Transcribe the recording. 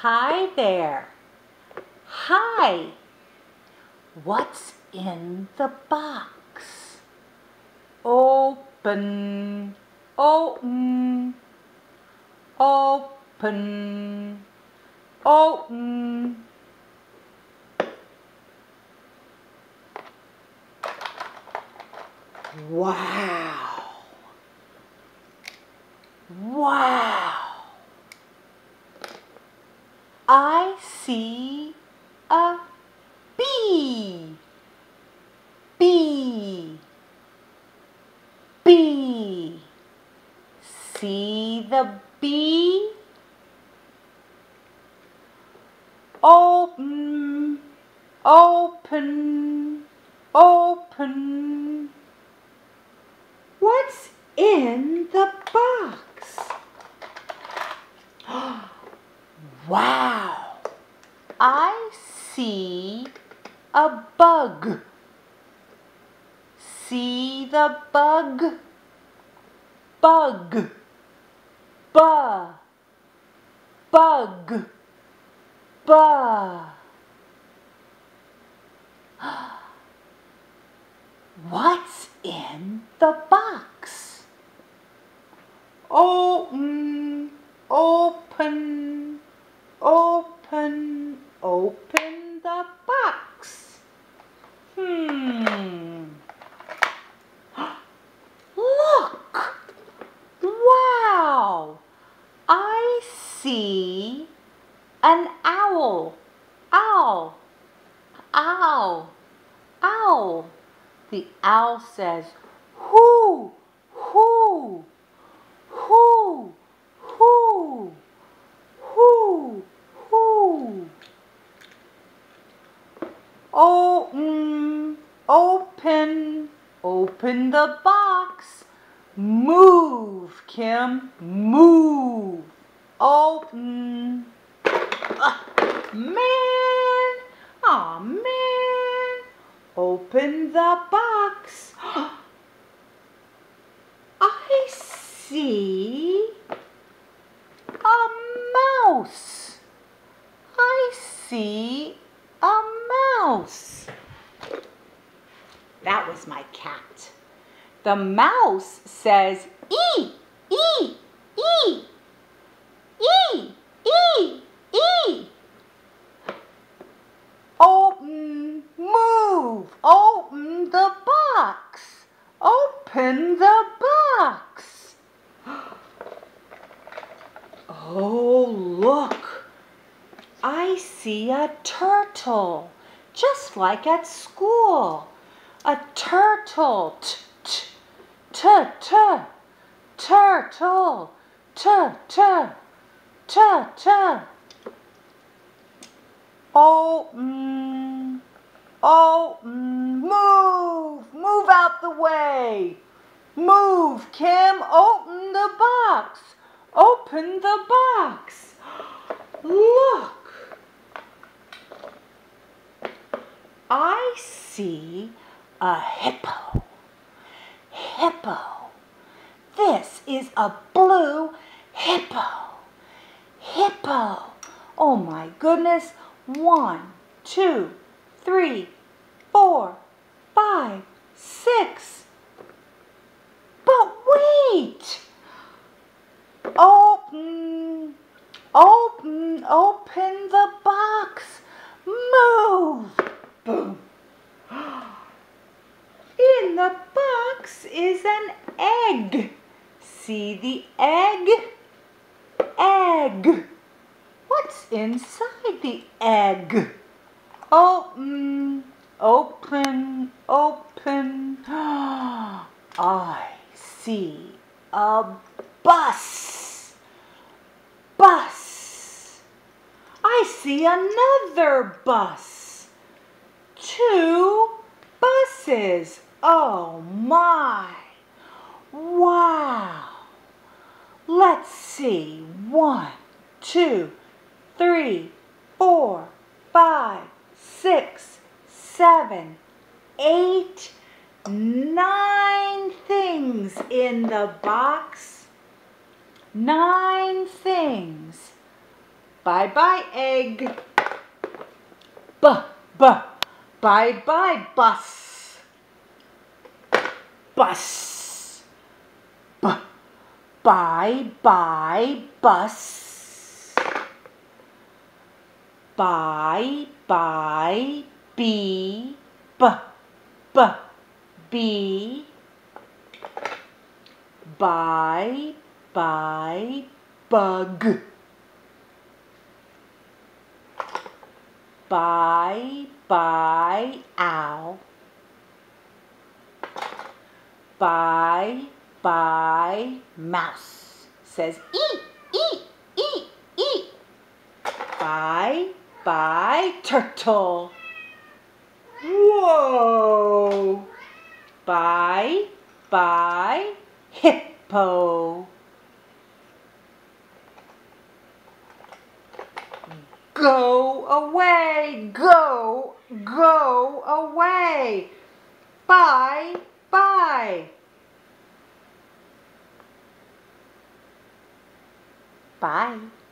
Hi there. Hi. What's in the box? Open, open, open, open. Wow. Wow. I see a bee. Bee. Bee. See the bee? Open, open, open. What's in the box? Wow! I see a bug. See the bug? Bug. Bug. What's in the box? Open, open, open, open the box. Look! Wow! I see an owl. Owl. Owl. Owl. The owl says, "Hoo, hoo, hoo, hoo, hoo, hoo." Open, open, open the box. Move, Kim, move. Open. Man, aw, man. Open the box. I see a mouse. I see a mouse. That was my cat. The mouse says, "E, E, E, E, E, E." Open, move, open the box. Open the box. Oh, look. I see a turtle, just like at school. A turtle. Turtle. Open, open, move out the way. Move, Kim, open the box. Open the box. Look. I see a hippo. Hippo. This is a blue hippo. Hippo. Oh my goodness. 1, 2, 3, 4, 5, 6. But wait. Open, open, open the box. Move. Boom. In the box is an egg. See the egg? Egg. What's inside the egg? Open, open, open. I see a bus. Bus. I see another bus. 2 buses. Oh my. Wow. Let's see. 1, 2, 3, 4, 5, 6, 7, 8, 9 things in the box. 9 things. Bye bye, egg. Bye bye, bus. Bus. Bye bye, bus. Bye bye, bee. Bee. Bye bye, bug. Bye bye, owl. Bye bye, mouse. Says eat, eat, eat, eat. Bye bye, turtle. Whoa. Bye bye, hippo. Go away, go away. Bye bye. Bye.